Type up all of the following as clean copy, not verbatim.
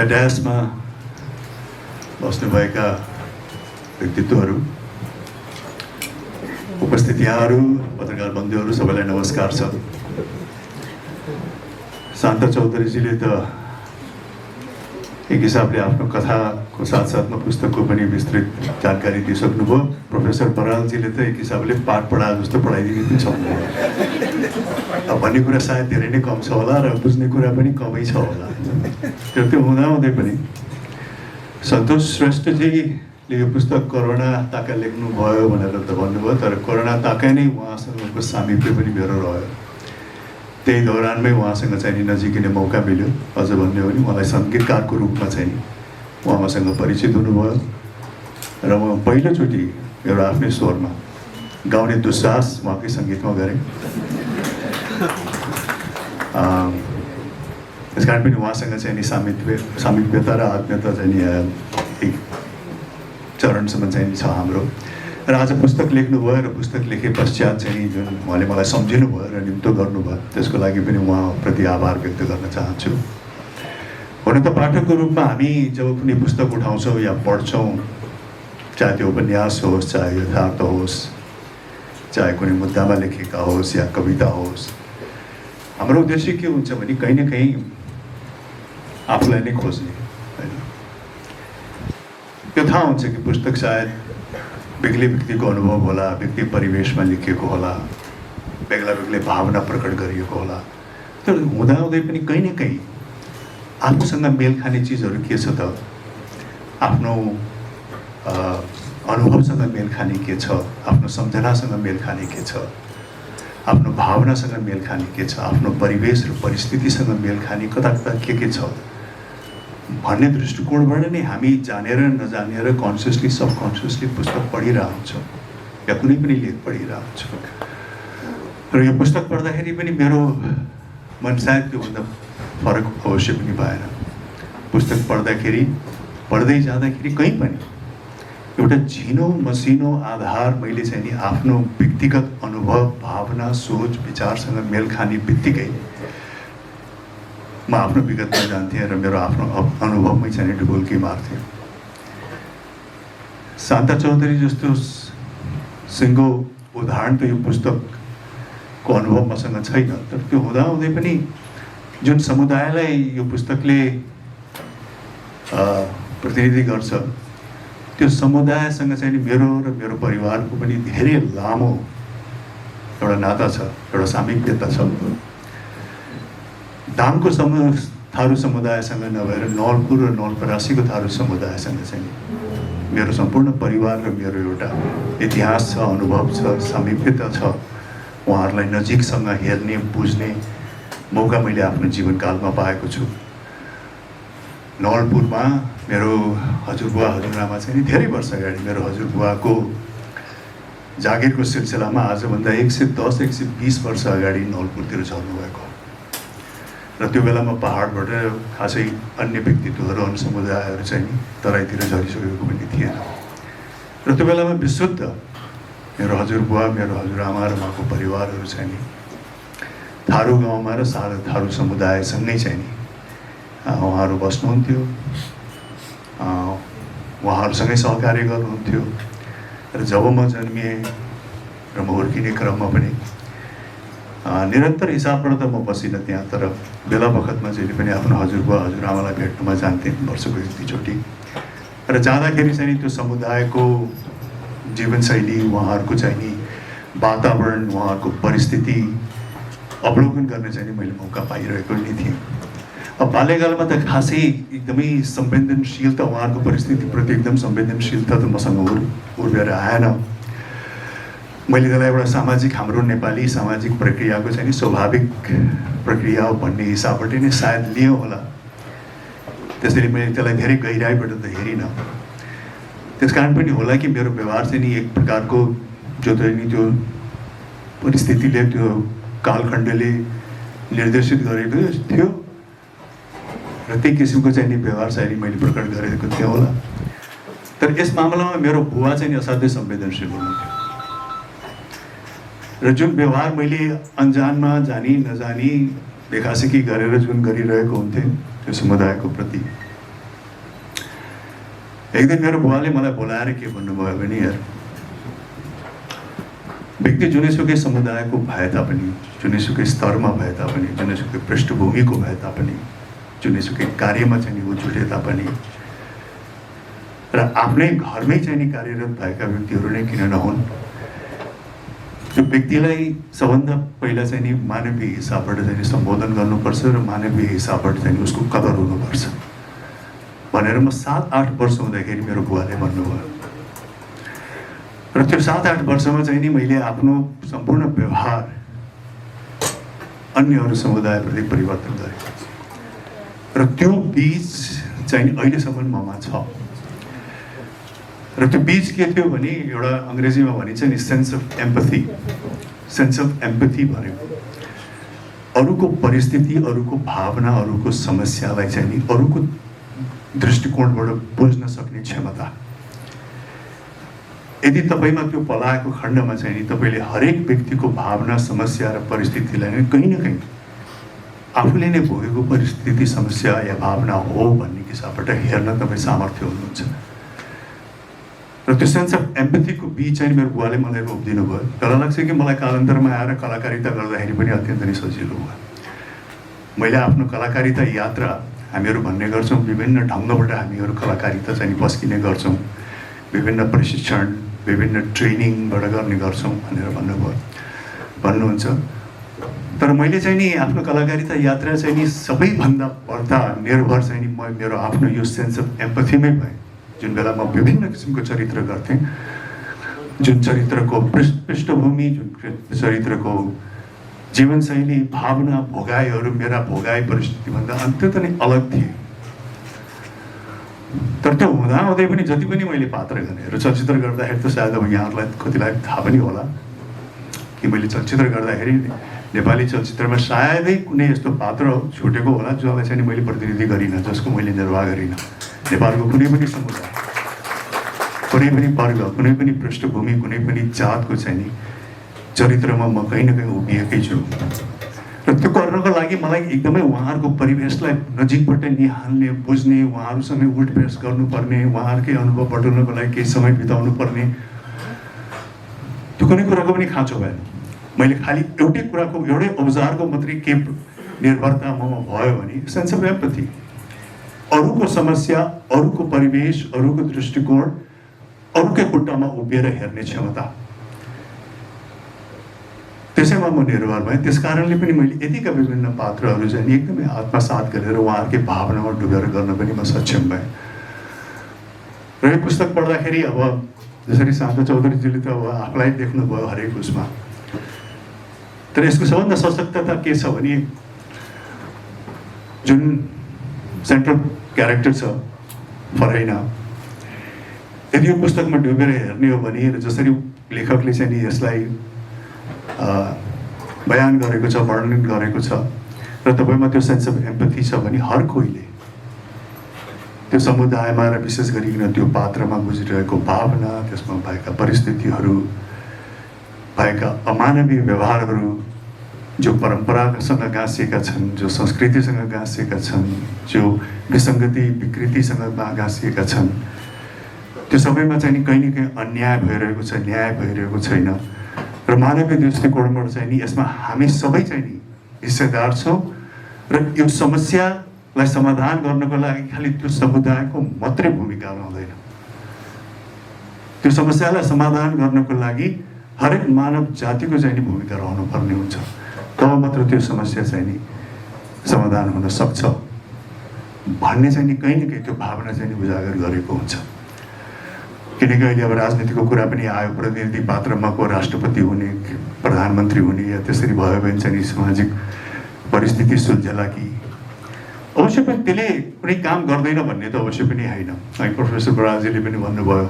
या ड्यासमा बस्नुभएका व्यक्तित्वहरू, उपस्थित यहाँहरू, पत्रकार बन्धुहरू सबैलाई नमस्कार छ। शान्ता चौधरीजीले त एक हिसाबले आफ्नो कथाको साथसाथमा पुस्तकको पनि विस्तृत जानकारी दिइसक्नुभयो। प्रोफेसर बरालजीले त एक हिसाबले पाठ पढाए जस्तो पढाइदिनु पनि छ। अब भन्ने कुरा सायद धेरै नै कम छ होला र बुझ्ने कुरा पनि कमै छ होला। त्यो हुँदाहुँदै पनि सन्तोष श्रेष्ठजीले यो पुस्तक कोरोना ताका लेख्नुभयो भनेर त भन्नुभयो, तर कोरोना ताका नै उहाँसँगको सामिप्य पनि मेरो रह्यो। त्यही दौरानमै उहाँसँग चाहिँ नजिकिने मौका मिल्यो। अझ भन्ने हो भने उहाँलाई सङ्गीतकारको रूपमा चाहिँ उहाँ मसँग परिचित हुनुभयो र म पहिलोचोटि एउटा आफ्नै स्वरमा गाउने दुस्साहस उहाँकै सङ्गीतमा गरेँ। त्यस कारण पनि उहाँसँग चाहिँ नि सामिप्यता र आत्मीयता चाहिँ नि एक चरणसम्म चाहिँ छ हाम्रो। र आज पुस्तक लेख्नुभयो र पुस्तक लेखे पश्चात चाहिँ जुन उहाँले मलाई सम्झिनुभयो र निम्तो गर्नुभयो त्यसको लागि पनि उहाँप्रति आभार व्यक्त गर्न चाहन्छु। हुन त पाठकको रूपमा हामी जब कुनै पुस्तक उठाउँछौँ या पढ्छौँ, चाहे त्यो उपन्यास होस्, चाहे यथार्थ होस्, चाहे कुनै मुद्दामा लेखेका होस् या कविता होस्, हाम्रो उद्देश्य के हुन्छ भने कहीँ न कहीँ आफूलाई नै खोज्ने होइन। त्यो थाहा हुन्छ कि पुस्तक सायद बेग्लै व्यक्तिको अनुभव होला, व्यक्ति परिवेशमा लेखिएको होला, बेग्ला बेग्लै भावना प्रकट गरिएको होला। तर हुँदाहुँदै पनि कहीँ न कहीँ आफूसँग मेल खाने चिजहरू के छ त, आफ्नो अनुभवसँग मेल खाने के छ, आफ्नो सम्झनासँग मेल खाने के छ, आफ्नो भावनासँग मेल खाने के छ, आफ्नो परिवेश र परिस्थितिसँग मेल खाने कता कता के छ भन्ने दृष्टिकोणबाट नै हामी जानेर नजानेर कन्सियसली सबकन्सियसली पुस्तक पढिरहेको हुन्छौँ या कुनै पनि लेख पढिरहेको हुन्छौँ। र यो पुस्तक पढ्दाखेरि पनि मेरो मन सायद त्योभन्दा फरक अवश्य पनि भएन। पुस्तक पढ्दै जाँदाखेरि कहीँ पनि एउटा झिनो मसिनो आधार मैले चाहिँ नि आफ्नो व्यक्तिगत अनुभव, भावना, सोच, विचारसँग मेल खाने बित्तिकै म आफ्नो विगतमा जान्थेँ र मेरो आफ्नो अनुभवमै चाहिँ डुबुल्की मार्थेँ। शान्ता चौधरी जस्तो सिङ्गो उदाहरण त यो पुस्तकको अनुभव मसँग छैन, तर त्यो हुँदाहुँदै पनि जुन समुदायलाई यो पुस्तकले प्रतिनिधि गर्छ त्यो समुदायसँग चाहिँ मेरो र मेरो परिवारको पनि धेरै लामो एउटा नाता छ, एउटा सामिप्यता छ। दाङको थारू समुदायसँग नभएर नवलपुर र नवलपरासीको थारू समुदायसँग चाहिँ मेरो सम्पूर्ण परिवार र मेरो एउटा इतिहास छ, अनुभव छ, सामिप्यता छ। उहाँहरूलाई नजिकसँग हेर्ने, बुझ्ने मौका मैले आफ्नो जीवनकालमा पाएको छु। नवलपुरमा मेरो हजुरबुवा हजुरआमा चाहिँ धेरै वर्ष अगाडि मेरो हजुरबुवाको जागिरको सिलसिलामा आजभन्दा 110-120 वर्ष अगाडि नवलपुरतिर झर्नुभएको र त्यो बेलामा पहाडबाट खासै अन्य व्यक्तित्वहरू, अन्य समुदायहरू चाहिँ नि तराईतिर झरिसकेको पनि थिएन। र त्यो बेलामा विशुद्ध मेरो हजुरबुवा, मेरो हजुरआमा र उहाँको परिवारहरू चाहिँ नि थारू गाउँमा र थारू समुदायसँगै चाहिँ नि उहाँहरू बस्नुहुन्थ्यो, उहाँहरूसँगै सहकार्य गर्नुहुन्थ्यो। र जब म जन्मिएँ र म हुर्किने क्रममा पनि निरन्तर हिसाबबाट त म बसिनँ त्यहाँ, तर बेला बखतमा जहिले पनि आफ्नो हजुरबुवा हजुरआमालाई भेट्नमा जान्थेँ वर्षको एकचोटि। र जाँदाखेरि चाहिँ त्यो समुदायको जीवनशैली, उहाँहरूको चाहिँ नि वातावरण, उहाँहरूको परिस्थिति अवलोकन गर्ने चाहिँ मैले मौका पाइरहेको नै थिएँ। अब बाल्यकालमा त खासै एकदमै संवेदनशीलता, उहाँहरूको परिस्थितिप्रति एकदम संवेदनशीलता त मसँग उर्वेर आएन। मैले त्यसलाई एउटा सामाजिक, हाम्रो नेपाली सामाजिक प्रक्रियाको चाहिँ नि स्वाभाविक प्रक्रिया हो भन्ने हिसाबबाट नै सायद लियो होला। त्यसैले मैले त्यसलाई धेरै गहिराइबाट त हेरिनँ। त्यस कारण पनि होला कि मेरो व्यवहार चाहिँ नि एक प्रकारको जो चाहिँ नि त्यो परिस्थितिले, त्यो कालखण्डले निर्देशित गरेको थियो र त्यही किसिमको चाहिँ नि व्यवहार शैली मैले प्रकट गरेको थिएँ होला। तर यस मामलामा मेरो बुवा चाहिँ असाध्यै संवेदनशील हुनुहुन्थ्यो र जुन व्यवहार मैले अन्जानमा जानी नजानी देखासेखी गरेर जुन गरिरहेको हुन्थेँ त्यो समुदायको प्रति, एक दिन मेरो बुवाले मलाई बोलाएर के भन्नुभयो भने, यार व्यक्ति जुनैसुकै समुदायको भए तापनि, जुनैसुकै स्तरमा भए तापनि, जुनैसुकै पृष्ठभूमिको भए तापनि, जुनैसुकै कार्यमा चाहिँ नि ऊ जुटे तापनि र आफ्नै घरमै चाहिँ नि कार्यरत भएका व्यक्तिहरू नै किन नहुन्, त्यो व्यक्तिलाई सबभन्दा पहिला चाहिँ नि मानवीय हिसाबबाट चाहिँ नि सम्बोधन गर्नुपर्छ र मानवीय हिसाबबाट चाहिँ नि उसको कदर हुनुपर्छ भनेर म 7-8 वर्ष हुँदाखेरि मेरो बुवाले भन्नुभयो। र त्यो 7-8 वर्षमा चाहिँ नि मैले आफ्नो सम्पूर्ण व्यवहार अन्यहरू समुदायप्रति परिवर्तन गरेँ र त्यो बीज चाहिँ नि अहिलेसम्म ममा छ। र त्यो बीज के थियो भने, एउटा अङ्ग्रेजीमा भनिन्छ नि sense of empathy. Sense of empathy भनेको अरूको परिस्थिति, अरूको भावना, अरूको समस्यालाई चाहिँ नि अरूको दृष्टिकोणबाट बुझ्न सक्ने क्षमता। यदि तपाईँमा त्यो पलाएको खण्डमा चाहिँ नि तपाईँले हरेक व्यक्तिको भावना, समस्या र परिस्थितिलाई नै कहीँ न कहीँ आफूले नै भोगेको परिस्थिति, समस्या या भावना हो भन्ने हिसाबबाट हेर्न तपाईँ सामर्थ्य हुनुहुन्छ। र त्यो सेन्स अफ एम्पथीको बीच चाहिँ मेरो बुवाले मलाई रोपिदिनु भयो। तर लाग्छ कि मलाई कालान्तरमा आएर कलाकारिता गर्दाखेरि पनि अत्यन्त नै सजिलो भयो। मैले आफ्नो कलाकारिता यात्रा हामीहरू भन्ने गर्छौँ, विभिन्न ढङ्गबाट हामीहरू कलाकारिता चाहिँ पस्किने गर्छौँ, विभिन्न प्रशिक्षण, विभिन्न ट्रेनिङबाट गर्ने गर्छौँ भनेर भन्नुहुन्छ। तर मैले चाहिँ नि आफ्नो कलाकारिता यात्रा चाहिँ नि सबैभन्दा बढ्ता निर्भर चाहिँ नि म मेरो आफ्नो यो सेन्स अफ एम्पथीमै भएँ। जुन बेला म विभिन्न किसिमको चरित्र गर्थेँ, जुन चरित्रको पृष्ठभूमि, जुन चरित्रको जीवनशैली, भावना, भोगाइहरू मेरा भोगाइ परिस्थितिभन्दा अत्यन्त नै अलग थिए। तर त्यो हुँदाहुँदै पनि जति पनि मैले पात्र गरेँ र चलचित्र गर्दाखेरि त सायद अब यहाँहरूलाई कतिलाई थाहा पनि होला कि मैले चलचित्र गर्दाखेरि नेपाली चलचित्रमा सायदै कुनै यस्तो पात्र छुटेको होला जसलाई चाहिँ मैले प्रतिनिधि गरिनँ, जसको मैले निर्वाह गरिनँ। नेपालको कुनै पनि समुदाय, कुनै पनि वर्ग, कुनै पनि पृष्ठभूमि, कुनै पनि जातको चाहिँ नि चरित्रमा म कहीँ न कहीँ उभिएकै छु। र त्यो गर्नको लागि मलाई एकदमै उहाँहरूको परिवेशलाई नजिकबाट निहाल्ने, बुझ्ने, उहाँहरूसँगै उठबस गर्नुपर्ने, उहाँहरूकै अनुभव बटुल्नको लागि केही समय बिताउनु पर्ने, त्यो कुनै कुराको पनि खाँचो भएन। मैले खालि एउटै कुराको, एउटै औजारको मात्रै के निर्भरता ममा भयो भने सेन्स अफ एम्पथी। अरूको समस्या, अरूको परिवेश, अरूको दृष्टिकोण, अरूकै खुट्टामा उभिएर हेर्ने क्षमता, त्यसैमा म निर्भर भएँ। त्यस कारणले पनि मैले यतिका विभिन्न पात्रहरू चाहिँ एकदमै आत्मसात गरेर उहाँहरूकै भावनामा डुबेर गर्न पनि म सक्षम भएँ। र यो पुस्तक पढ्दाखेरि अब जसरी शान्ता चौधरीजीले त अब आफूलाई देख्नुभयो हरेक उसमा, तर यसको सबभन्दा सशक्तता के छ भने जुन सेन्ट्रल क्यारेक्टर छ फरैना, यदि यो पुस्तकमा डुबेर हेर्ने हो भने र जसरी लेखकले चाहिँ नि यसलाई बयान गरेको छ, वर्णन गरेको छ र तपाईँमा त्यो सेन्स अफ एम्पथी छ भने हर कोहीले त्यो समुदायमा र विशेष गरिकन त्यो पात्रमा गुज्रिरहेको भावना, त्यसमा भएका परिस्थितिहरू, भएका अमानवीय व्यवहारहरू जो परम्परासँग गाँसिएका छन्, जो संस्कृतिसँग गाँसिएका छन्, जो विसङ्गति विकृतिसँग गाँसिएका छन्, त्यो सबैमा चाहिँ नि कहीँ न कहीँ अन्याय भइरहेको छ, न्याय भइरहेको छैन। र मानवीय दृष्टिकोणबाट चाहिँ नि यसमा हामी सबै चाहिँ नि हिस्सेदार छौँ र यो समस्यालाई समाधान गर्नको लागि खालि त्यो समुदायको मात्रै भूमिका रहँदैन। त्यो समस्यालाई समाधान गर्नको लागि हरेक मानव जातिको चाहिँ नि भूमिका रहनुपर्ने हुन्छ। तब मात्र त्यो समस्या चाहिँ नि समाधान हुन सक्छ भन्ने चाहिँ नि कहीँ न कहीँ त्यो भावना चाहिँ नि उजागर गरेको हुन्छ। किनकि अहिले अब राजनीतिको कुरा पनि आयो, प्रतिनिधि पात्रमा को राष्ट्रपति हुने, प्रधानमन्त्री हुने या त्यसरी भयो भने चाहिँ सामाजिक परिस्थिति सुल्झला कि अवश्य पनि त्यसले कुनै काम गर्दैन भन्ने त अवश्य पनि होइन। है प्रोफेसर बराजीले पनि भन्नुभयो,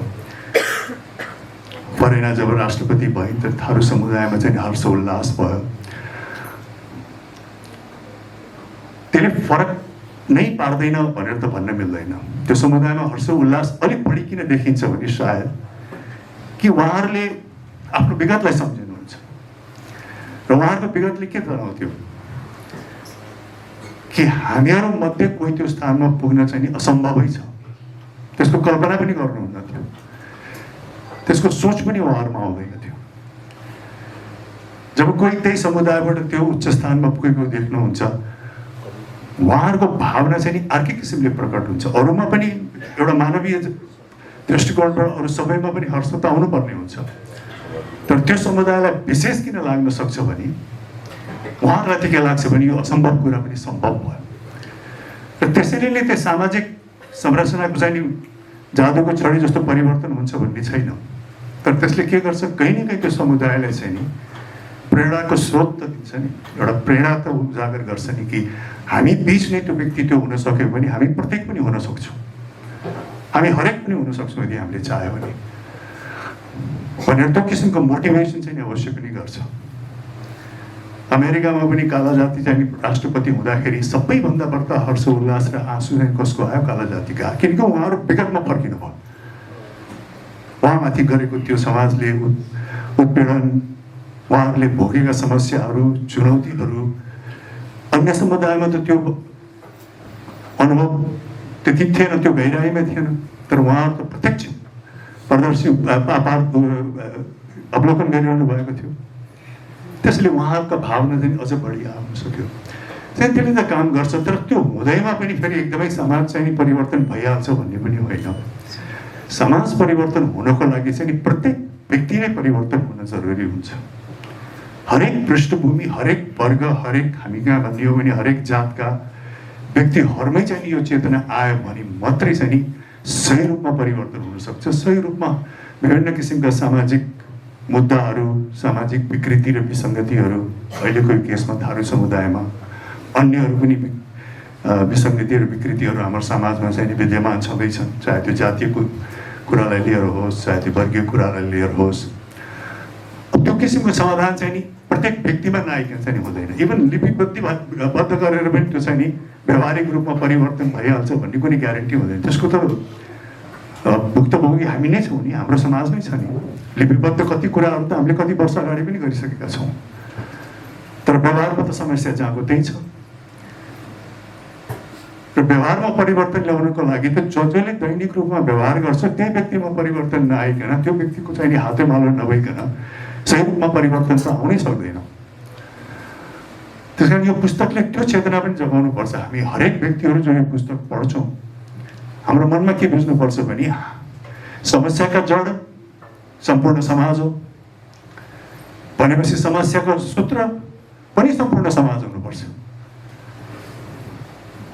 फरैना जब राष्ट्रपति भए त थारू समुदायमा चाहिँ हर्ष उल्लास भयो। त्यसले फरक नै पार्दैन भनेर त भन्न मिल्दैन। त्यो समुदायमा हर्ष उल्लास अलिक बढी किन देखिन्छ भने सायद कि उहाँहरूले आफ्नो विगतलाई सम्झिनुहुन्छ र उहाँहरूको विगतले के जनाउँथ्यो कि हामीहरू मध्ये कोही त्यो स्थानमा पुग्न चाहिँ नि असम्भवै छ। त्यसको कल्पना पनि गर्नुहुन्न थियो, त्यसको सोच पनि उहाँहरूमा आउँदैन थियो। जब कोही त्यही समुदायबाट त्यो उच्च स्थानमा पुगेको देख्नुहुन्छ, उहाँहरूको भावना चाहिँ नि अर्कै किसिमले प्रकट हुन्छ। अरूमा पनि एउटा मानवीय दृष्टिकोणबाट अरू सबैमा पनि हर्ष त आउनुपर्ने हुन्छ, तर त्यो समुदायलाई विशेष किन लाग्न सक्छ भने उहाँहरूलाई चाहिँ के लाग्छ भने यो असम्भव कुरा पनि सम्भव भयो। र त्यसैले नै त्यो सामाजिक संरचनाको चाहिँ नि जादुको छडी जस्तो परिवर्तन हुन्छ भन्ने छैन, तर त्यसले के गर्छ, कहीँ न कहीँ त्यो समुदायलाई चाहिँ नि प्रेरणाको स्रोत त दिन्छ नि, एउटा प्रेरणा त उजागर गर्छ नि कि हामी बिच नै त्यो व्यक्ति त्यो हुन सक्यो भने हामी प्रत्येक पनि हुन सक्छौँ, हामी हरेक पनि हुन सक्छौँ यदि हामीले चाह्यो भने, भनेर त्यो किसिमको मोटिभेसन चाहिँ नि अवश्य पनि गर्छ। अमेरिकामा पनि काला जाति चाहिँ राष्ट्रपति हुँदाखेरि सबैभन्दा बढ्ता हर्ष उल्लास र आँसु चाहिँ कसको आयो, काला जातिका, किनकि उहाँहरू विगतमा फर्किनु भयो। उहाँमाथि गरेको त्यो समाजले उत्पीडन, उहाँहरूले भोगेका समस्याहरू, चुनौतीहरू, अन्य समुदायमा त त्यो अनुभव त्यति थिएन, त्यो गहिराइमा थिएन, तर उहाँहरू त प्रत्यक्ष प्रदर्शी अवलोकन गरिरहनु भएको थियो। त्यसले उहाँहरूका भावना चाहिँ अझ बढी आउन सक्यो। चाहिँ त्यसले त काम गर्छ, तर त्यो हुँदैमा पनि फेरि एकदमै समाज चाहिँ परिवर्तन भइहाल्छ भन्ने पनि होइन। समाज परिवर्तन हुनको लागि चाहिँ प्रत्येक व्यक्ति नै परिवर्तन हुन जरुरी हुन्छ। हरेक पृष्ठभूमि, हरेक वर्ग, हरेक हामी कहाँ भन्ने हो भने हरेक जातका व्यक्तिहरूमै चाहिँ यो चेतना आयो भने मात्रै चाहिँ नि सही रूपमा परिवर्तन हुन सक्छ। सही रूपमा विभिन्न किसिमका सामाजिक मुद्दाहरू, सामाजिक विकृति र विसङ्गतिहरू, अहिलेको केसमा थारू समुदायमा अन्यहरू पनि विसङ्गति र विकृतिहरू हाम्रो समाजमा चाहिँ विद्यमान छँदैछन्, चाहे त्यो जातीय कुरालाई लिएर होस्, चाहे त्यो वर्गीय कुरालाई लिएर होस्। त्यो किसिमको समाधान चाहिँ नि प्रत्येक व्यक्तिमा नआइकन चाहिँ हुँदैन। इभन लिपिबद्ध गरेर पनि त्यो चाहिँ नि व्यावहारिक रूपमा परिवर्तन भइहाल्छ भन्ने कुनै ग्यारेन्टी हुँदैन। त्यसको त भुक्तभोगी हामी नै छौँ नि, हाम्रो समाजमै छ नि। लिपिबद्ध कति कुराहरू त हामीले कति वर्ष अगाडि पनि गरिसकेका छौँ, तर व्यवहारमा त समस्या जहाँको त्यही छ। र व्यवहारमा परिवर्तन ल्याउनको लागि त जसले दैनिक रूपमा व्यवहार गर्छ त्यही व्यक्तिमा परिवर्तन नआइकन, त्यो व्यक्तिको चाहिँ हातेमालो नभइकन सही रूपमा परिवर्तन त आउनै सक्दैन। त्यस कारण यो पुस्तकले त्यो चेतना पनि जगाउनु पर्छ। हामी हरेक व्यक्तिहरू जो यो पुस्तक पढ्छौँ, हाम्रो मनमा के बुझ्नुपर्छ भने समस्याका जड सम्पूर्ण समाज हो भनेपछि समस्याको सूत्र पनि सम्पूर्ण समाज हुनुपर्छ।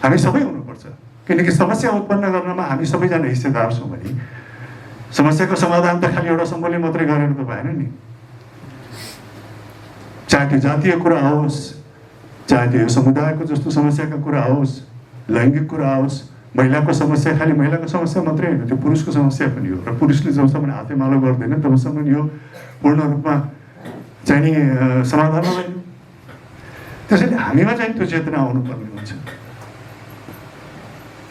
हामी सबै हुनुपर्छ, किनकि समस्या उत्पन्न गर्नमा हामी सबैजना हिस्सेदार छौँ भने समस्याको समाधान त खालि एउटा समूहले मात्रै गरेर त भएन नि। चाहे त्यो जातीय कुरा होस्, चाहे त्यो समुदायको जस्तो समस्याका कुरा होस्, लैङ्गिक कुरा होस्, महिलाको समस्या खालि महिलाको समस्या मात्रै होइन, त्यो पुरुषको समस्या पनि हो। र पुरुषले जबसम्म हातेमालो गर्दैन तबसम्म यो पूर्ण रूपमा चाहिँ नि समाधान हुँदैन। त्यसैले हामीमा चाहिँ त्यो चेतना आउनुपर्ने हुन्छ।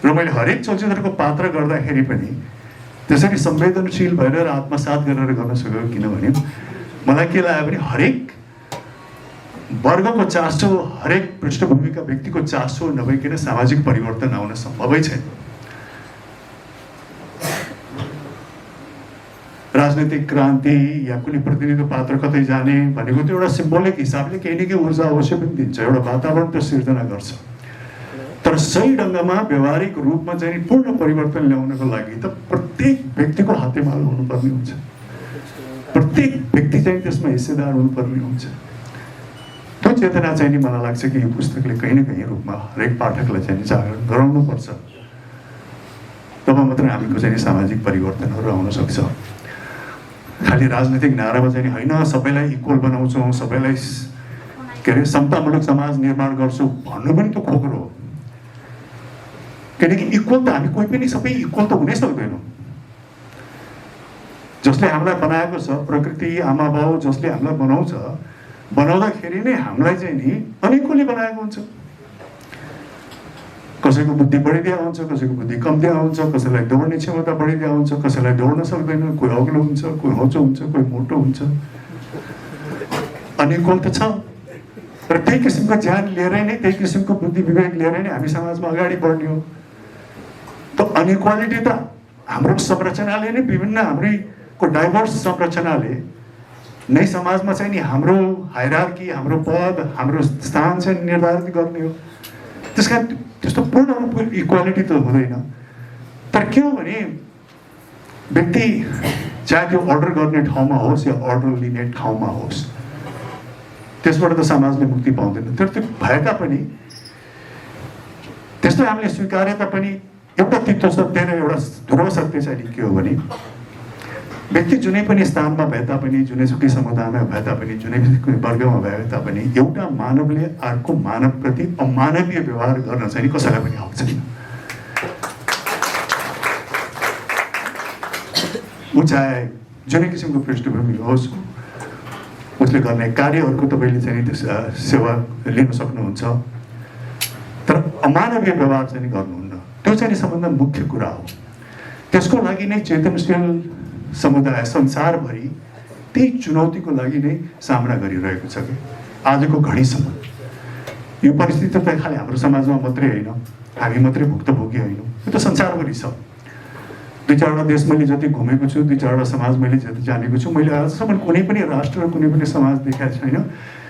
र मैले हरेक चलचित्रको पात्र गर्दाखेरि पनि त्यसरी संवेदनशील भएर र आत्मसात गरेर गर्न सक्यो, किनभने मलाई के लाग्यो भने हरेक वर्गको चासो, हरेक पृष्ठभूमिका व्यक्तिको चासो नभइकन सामाजिक परिवर्तन आउन सम्भवै छैन। राजनैतिक क्रान्ति या कुनै प्रतिनिधित्व पात्र कतै जाने भनेको त्यो एउटा सिम्बोलिक हिसाबले केही न केही ऊर्जा अवश्य पनि दिन्छ, एउटा वातावरण त्यो सिर्जना गर्छ। तर सही ढङ्गमा व्यावहारिक रूपमा चाहिँ पूर्ण परिवर्तन ल्याउनको लागि त प्रत्येक व्यक्तिको हातेमालो हुनुपर्ने हुन्छ, प्रत्येक व्यक्ति चाहिँ त्यसमा हिस्सेदार हुनुपर्ने हुन्छ। त्यो चेतना चाहिँ नि मलाई लाग्छ कि यो पुस्तकले कहीँ न कहीँ रूपमा हरेक पाठकलाई चाहिँ जागरण गराउनुपर्छ। तब मात्रै हामीको चाहिँ सामाजिक परिवर्तनहरू आउन सक्छ। खालि राजनीतिक नारामा चाहिँ होइन सबैलाई इक्वल बनाउँछौँ, सबैलाई के अरे समतामूलक समाज निर्माण गर्छौँ भन्नु पनि त खोक्रो हो। किनकि इक्वल त हामी कोही पनि सबै इक्वल त हुनै सक्दैनौँ। जसले हामीलाई बनाएको छ, प्रकृति, आमा बाउ जसले हामीलाई बनाउँछ, बनाउँदाखेरि नै हामीलाई चाहिँ नि अनेकले बनाएको हुन्छ। कसैको बुद्धि बढिदिया हुन्छ, कसैको बुद्धि कम दिया हुन्छ, कसैलाई दौड्ने क्षमता बढिदिया हुन्छ, कसैलाई दौड्न सक्दैन, कोही अग्लो हुन्छ, कोही होचो हुन्छ, कोही मोटो हुन्छ। अनेकल त छ, र त्यही किसिमको ज्ञान लिएरै नै, त्यही किसिमको बुद्धि विवेक लिएरै नै हामी समाजमा अगाडि बढ्ने हो। त अनइक्वालिटी त हाम्रो संरचनाले नै विभिन्न हाम्रैको डाइभर्स संरचनाले नै समाजमा चाहिँ नि हाम्रो हायरार्की, हाम्रो पद, हाम्रो स्थान चाहिँ निर्धारित गर्ने हो। त्यस कारण त्यस्तो पूर्ण रूपको इक्वालिटी त हुँदैन। तर के हो भने व्यक्ति चाहे त्यो अर्डर गर्ने ठाउँमा होस् या अर्डर लिने ठाउँमा होस्, त्यसबाट त समाजले मुक्ति पाउँदैन। तर त्यो भए तापनि त्यसलाई हामीले स्वीकारे तापनि एउटा तितो सत्य र एउटा ध्रुव सत्य चाहिँ के हो भने व्यक्ति जुनै पनि स्थानमा भए तापनि, जुनैसुकै समुदायमा भए तापनि, जुनै वर्गमा भए तापनि एउटा मानवले अर्को मानवप्रति अमानवीय व्यवहार गर्न चाहिँ कसैलाई पनि हक छैन। ऊ चाहे जुनै किसिमको पृष्ठभूमि होस्, उसले गर्ने कार्यहरूको तपाईँले चाहिँ त्यस सेवा लिन सक्नुहुन्छ, तर अमानवीय व्यवहार चाहिँ गर्नुहुन्न। त्यो चाहिँ सबभन्दा मुख्य कुरा हो। त्यसको लागि नै चेतनशील समुदाय संसारभरि त्यही चुनौतीको लागि नै सामना गरिरहेको छ कि आजको घडीसम्म। यो परिस्थिति त खालि हाम्रो समाजमा मात्रै होइन, हामी मात्रै भुक्तभोगी होइनौँ, यो त संसारभरि छ। 2-4वटा देश मैले जति घुमेको छु, 2-4वटा समाज मैले जति जानेको छु, मैले आजसम्म कुनै पनि राष्ट्र र कुनै पनि समाज देखाएको छैन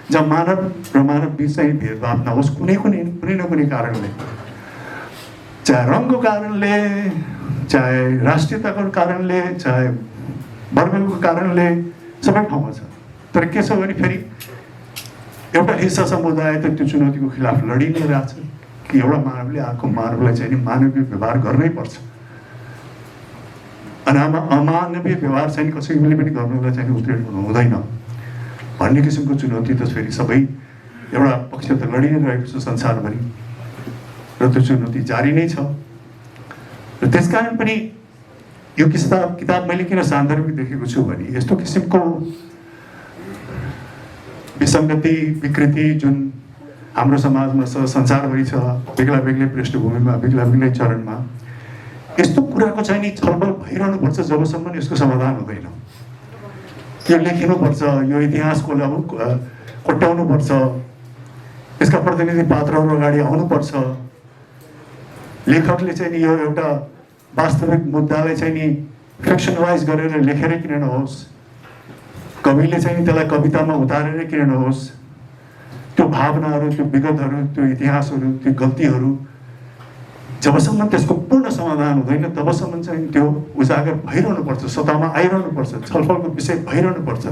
जहाँ मानव र मानव बिच चाहिँ भेदभाव नहोस् कुनै न कुनै कारणले, चाहे रङको कारणले, चाहे राष्ट्रियताको कारणले, चाहे वर्गको कारणले, सबै ठाउँमा छ। तर के छ भने फेरि एउटा हिस्सा समुदाय त त्यो चुनौतीको खिलाफ लडी नै रहेछ कि एउटा मानवले अर्को मानवलाई चाहिँ नि मानवीय व्यवहार गर्नै पर्छ। अमानवीय व्यवहार चाहिँ कसैले पनि गर्नुलाई चाहिँ उत्तीर्ण हुनु हुँदैन भन्ने किसिमको चुनौती त फेरि सबै एउटा पक्ष त लडी नै रहेको छ संसारभरि, र त्यो चुनौती जारी नै छ। र त्यसकारण पनि यो किताब मैले किन सान्दर्भिक देखेको छु भने यस्तो किसिमको विसङ्गति, विकृति जुन हाम्रो समाजमा छ, संसारभरि छ, बेग्ला बेग्लै पृष्ठभूमिमा, बेग्ला बेग्लै चरणमा, यस्तो कुराको चाहिँ नि छलफल भइरहनुपर्छ जबसम्म यसको समाधान हुँदैन। यो लेखिनुपर्छ, यो इतिहासको कोट्याउनुपर्छ, यसका प्रतिनिधि पात्रहरू अगाडि आउनुपर्छ। लेखकले चाहिँ नि यो एउटा वास्तविक मुद्दालाई चाहिँ नि फिक्सनलाइज गरेर लेखेरै किन नहोस्, कविले चाहिँ नि त्यसलाई कवितामा उतारेरै किन नहोस्, त्यो भावनाहरू, त्यो विगतहरू, त्यो इतिहासहरू, त्यो गल्तीहरू जबसम्म त्यसको पूर्ण समाधान हुँदैन तबसम्म चाहिँ त्यो उजागर भइरहनुपर्छ, सतहमा आइरहनुपर्छ, छलफलको विषय भइरहनुपर्छ।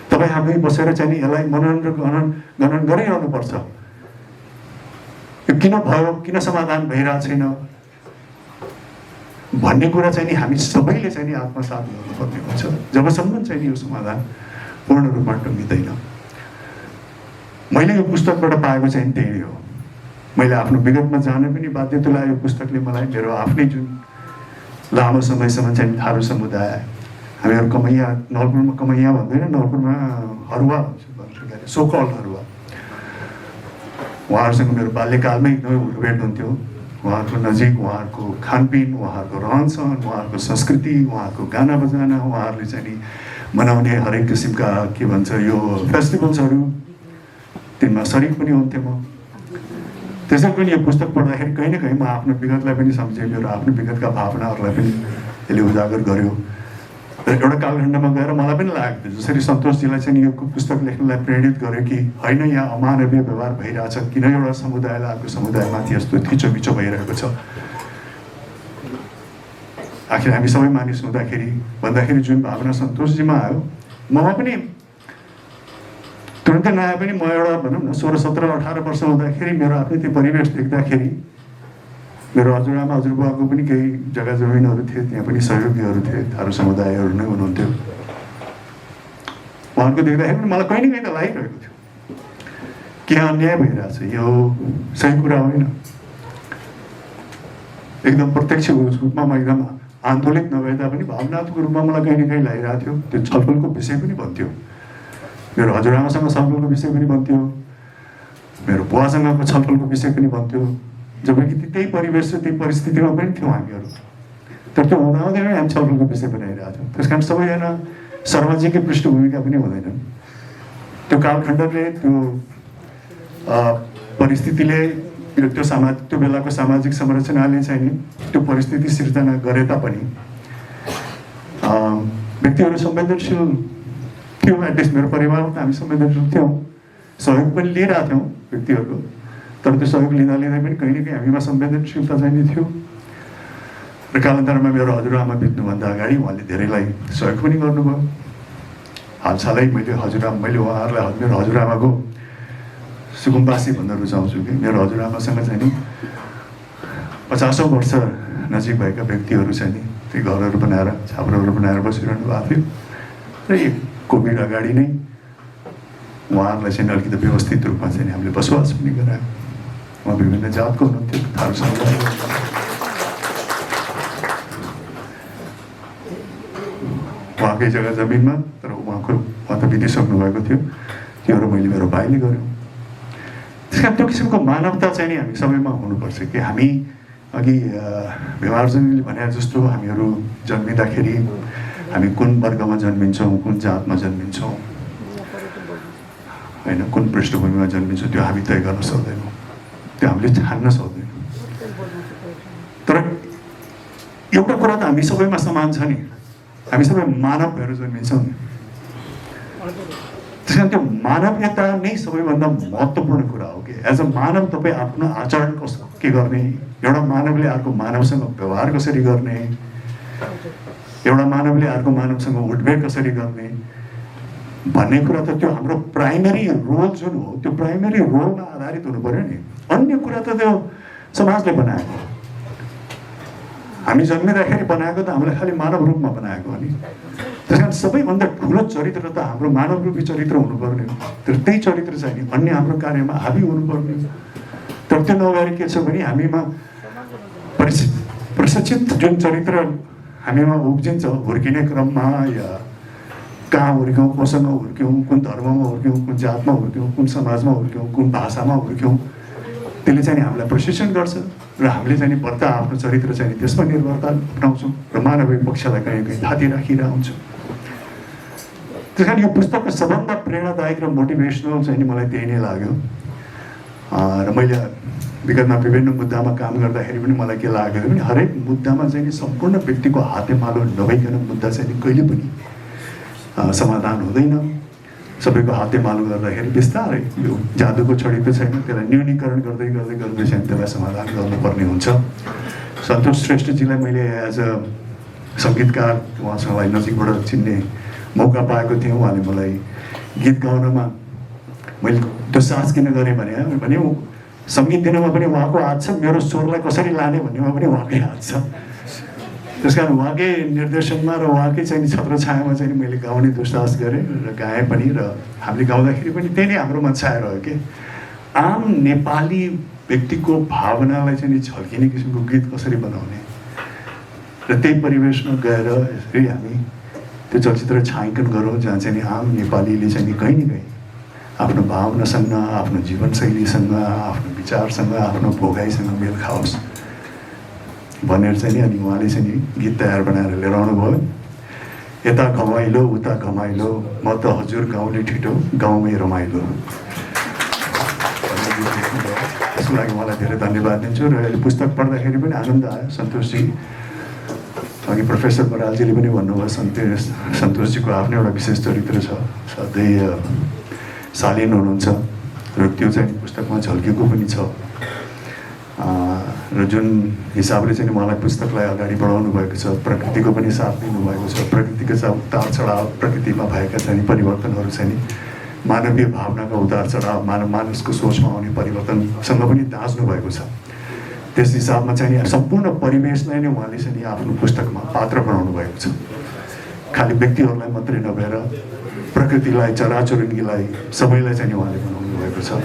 तपाईँ हामी बसेर चाहिँ नि यसलाई मनन गरिरहनुपर्छ। यो किन भयो, किन समाधान भइरहेको छैन भन्ने कुरा चाहिँ नि हामी सबैले चाहिँ नि आत्मसात गर्नुपर्ने हुन्छ जबसम्म चाहिँ नि यो समाधान पूर्ण रूपमा टुङ्गिँदैन। मैले यो पुस्तकबाट पाएको चाहिँ त्यही हो। मैले आफ्नो विगतमा जान पनि बाध्य तुल्यायो यो पुस्तकले मलाई। मेरो आफ्नै जुन लामो समयसम्म चाहिँ थारू समुदाय, हामीहरू कमैया, नलपुरमा कमैया भन्दैन, नलपुरमा हरुवा भन्छ, सोकल हरुवा, उहाँहरूसँग मेरो बाल्यकालमै एकदमै उठभेट हुन्थ्यो। उहाँहरूको नजिक, उहाँहरूको खानपिन, उहाँहरूको रहनसहन, उहाँहरूको संस्कृति, उहाँहरूको गाना बजाना, उहाँहरूले चाहिँ नि मनाउने हरेक किसिमका के भन्छ यो फेस्टिभल्सहरू, तिनमा सरिक पनि हुन्थेँ म। त्यसै पनि यो पुस्तक पढ्दाखेरि कहीँ न कहीँ म आफ्नो विगतलाई पनि सम्झेँ, मेरो आफ्नो विगतका भावनाहरूलाई पनि यसले उजागर गर्यो। र एउटा कालखण्डमा गएर मलाई पनि लागेको थियो जसरी सन्तोषजीलाई चाहिँ यो पुस्तक लेख्नलाई प्रेरित गर्यो कि होइन यहाँ अमानवीय व्यवहार भइरहेछ, किन एउटा समुदायलाई अर्को समुदायमाथि यस्तो थिचोमिचो भइरहेको छ, आखिर हामी सबै मानिस हुँदाखेरि भन्दाखेरि जुन भावना सन्तोषजीमा आयो, ममा पनि तुरन्तै नआए पनि म एउटा भनौँ न 16, 17, 18 वर्ष हुँदाखेरि मेरो आफ्नै त्यो परिवेश देख्दाखेरि मेरो हजुरआमा हजुरबुवाको पनि केही जग्गा जमिनहरू थिए, त्यहाँ पनि सहयोगीहरू थिए, थारू समुदायहरू नै हुनुहुन्थ्यो। उहाँहरूको देख्दाखेरि पनि मलाई कहीँ न कहीँ त लागिरहेको थियो कि अन्याय भइरहेछ, यो सही कुरा होइन। एकदम प्रत्यक्ष रूपमा म एकदम आन्दोलित नभए तापनि भावनात्मक रूपमा मलाई कहीँ न कहीँ लागिरहेको थियो। त्यो छलफलको विषय पनि भन्थ्यो, मेरो हजुरआमासँग छलफलको विषय पनि भन्थ्यो, मेरो बुवासँगको छलफलको विषय पनि भन्थ्यो, जबकि त्यही परिवेश र त्यही परिस्थितिमा पनि थियौँ हामीहरू। तर त्यो हुँदाहुँदै हामी छलफलको विषय बनाइरहेको थियौँ। त्यस कारण सबैजना सामाजिक पृष्ठभूमिका पनि हुँदैनन्। त्यो कालखण्डले, त्यो परिस्थितिले त्यो बेलाको सामाजिक संरचनाले चाहिँ नि त्यो परिस्थिति सिर्जना गरे तापनि व्यक्तिहरू संवेदनशील थियो। एटलिस्ट मेरो परिवारमा हामी संवेदनशील थियौँ, सहयोग पनि लिइरहेको थियौँ व्यक्तिहरूको, तर त्यो सहयोग लिँदा लिँदै पनि कहीँ न कहीँ हामीमा संवेदनशीलता चाहिँ नि थियो। र कालान्तरमा मेरो हजुरआमा बित्नुभन्दा अगाडि उहाँले धेरैलाई सहयोग पनि गर्नुभयो। हालसालै मैले उहाँहरूलाई मेरो हजुरआमाको सुकुम्बासी भन्न रुचाउँछु कि मेरो हजुरआमासँग चाहिँ नि 50औं वर्ष नजिक भएका व्यक्तिहरू चाहिँ नि त्यो घरहरू बनाएर छाप्रोहरू बनाएर बसिरहनु भएको थियो। र एक कोभिड अगाडि नै उहाँहरूलाई चाहिँ अलिकति व्यवस्थित रूपमा चाहिँ हामीले बसोबास पनि गरायौँ। उहाँ विभिन्न जातको हुनुहुन्थ्यो, थारू समुदाय, उहाँकै जग्गा जमिनमा, तर उहाँ त बितिसक्नु भएको थियो। त्योहरू मैले मेरो भाइले गऱ्यौँ। त्यस कारण त्यो किसिमको मानवता चाहिँ नि हामी सबैमा हुनुपर्छ कि हामी अघि भीमार्जुनले भने जस्तो हामीहरू जन्मिँदाखेरि हामी कुन वर्गमा जन्मिन्छौँ, कुन जातमा जन्मिन्छौँ, होइन, कुन पृष्ठभूमिमा जन्मिन्छौँ, त्यो हामी तय गर्न सक्दैनौँ, त्यो हामीले ठान्न सक्दैनौँ। तर एउटा कुरा त हामी सबैमा समान छ नि, हामी सबै मानव भएर जन्मिन्छौँ नि। त्यस कारण त्यो मानवीयता नै सबैभन्दा महत्त्वपूर्ण कुरा हो कि एज अ मानव तपाईँ आफ्नो आचरण के गर्ने, एउटा मानवले अर्को मानवसँग व्यवहार कसरी गर्ने, एउटा मानवले अर्को मानवसँग उठबेट कसरी गर्ने भन्ने कुरा त त्यो हाम्रो प्राइमेरी रोल जुन हो त्यो प्राइमेरी रोलमा आधारित हुनु पर्यो नि। अन्य कुरा त त्यो समाजले बनाएको, हामी जन्मिँदाखेरि बनाएको त हामीलाई खालि मानव रूपमा बनाएको हो नि। त्यस कारण सबैभन्दा ठुलो चरित्र त हाम्रो मानव रूपी चरित्र हुनुपर्ने हो। तर त्यही चरित्र चाहिँ नि अन्य हाम्रो कार्यमा हाबी हुनुपर्ने हो। तर त्यो नभएर के छ भने हामीमा प्रशिक्षित जुन चरित्र हामीमा उब्जिन्छ हुर्किने क्रममा, या कहाँ हुर्क्यौँ, कोसँग हुर्क्यौँ, कुन धर्ममा हुर्क्यौँ, कुन जातमा हुर्क्यौँ, कुन समाजमा हुर्क्यौँ, कुन भाषामा हुर्क्यौँ, त्यसले चाहिँ हामीलाई प्रशिक्षण गर्छ र हामीले चाहिँ बढ्ता आफ्नो चरित्र चाहिँ त्यसमा निर्भरता अपनाउँछौँ र मानवीय पक्षलाई कहीँ कहीँ थाती राखिरहेको हुन्छौँ। त्यस कारण यो पुस्तकको सबभन्दा प्रेरणादायक र मोटिभेसनल चाहिँ नि मलाई त्यही नै लाग्यो। र मैले विगतमा विभिन्न मुद्दामा काम गर्दाखेरि पनि मलाई के लागेको भने हरेक मुद्दामा चाहिँ नि सम्पूर्ण व्यक्तिको हातेमालो नभइकन मुद्दा चाहिँ नि कहिले पनि समाधान हुँदैन। सबैको हातेमालो गर्दाखेरि बिस्तारै यो जादुको छडी त छैन, त्यसलाई न्यूनीकरण गर्दै गर्दै गर्दै चाहिँ त्यसलाई समाधान गर्नुपर्ने हुन्छ। सन्तोष श्रेष्ठजीलाई मैले एज अ सङ्गीतकार उहाँसँग नजिकबाट चिन्ने मौका पाएको थिएँ। उहाँले मलाई गीत गाउनमा मैले त्यो साहस किन गरेँ भने सङ्गीत दिनमा पनि उहाँको हात छ, मेरो स्वरलाई कसरी लाने भन्नेमा पनि उहाँकै हात छ। त्यस कारण उहाँकै निर्देशनमा र उहाँकै चाहिँ छत्रछायामा चाहिँ मैले गाउने दुस्साहस गरेँ र गाएँ पनि। र हामीले गाउँदाखेरि पनि त्यही नै हाम्रोमा छाइरह्यो कि आम नेपाली व्यक्तिको भावनालाई चाहिँ झल्किने किसिमको गीत कसरी बनाउने र त्यही परिवेशमा गएर यसरी हामी त्यो चलचित्र छायाङ्कन गरौँ जहाँ चाहिँ आम नेपालीले चाहिँ कहीँ न कहीँ आफ्नो भावनासँग, आफ्नो जीवनशैलीसँग, आफ्नो विचारसँग, आफ्नो भोगाइसँग मेल खाओस् भनेर चाहिँ नि। अनि उहाँले चाहिँ नि गीत तयार बनाएर लिएर आउनुभयो। यता घमाइलो उता घमाइलो, म त हजुर गाउँले ठिटो, गाउँमै रमाइलो। त्यसको लागि उहाँलाई धेरै धन्यवाद दिन्छु। र यो पुस्तक पढ्दाखेरि पनि आनन्द आयो। सन्तोषजी, अघि प्रोफेसर बरालजीले पनि भन्नुभयो सन्तोषजीको आफ्नै एउटा विशेष चरित्र छ, सधैँ शालीन हुनुहुन्छ र त्यो चाहिँ पुस्तकमा झल्केको पनि छ। र जुन हिसाबले चाहिँ उहाँलाई पुस्तकलाई अगाडि बढाउनु भएको छ, प्रकृतिको पनि साथ दिनुभएको छ, प्रकृतिको चाहिँ उतार चढाव, प्रकृतिमा भएका चाहिँ परिवर्तनहरू चाहिँ मानवीय भावनाका उतार चढाव, मानिसको सोचमा आउने परिवर्तनसँग पनि दाँच्नु भएको छ। त्यस हिसाबमा चाहिँ सम्पूर्ण परिवेशलाई नै उहाँले चाहिँ आफ्नो पुस्तकमा पात्र बनाउनु भएको छ। खालि व्यक्तिहरूलाई मात्रै नभएर प्रकृतिलाई, चराचुरुङ्गीलाई, सबैलाई चाहिँ उहाँले बनाउनु भएको छ।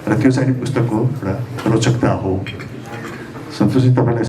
र त्यो चाहिँ पुस्तकको एउटा रोचकता हो। सन्तोषजी, तपाईँलाई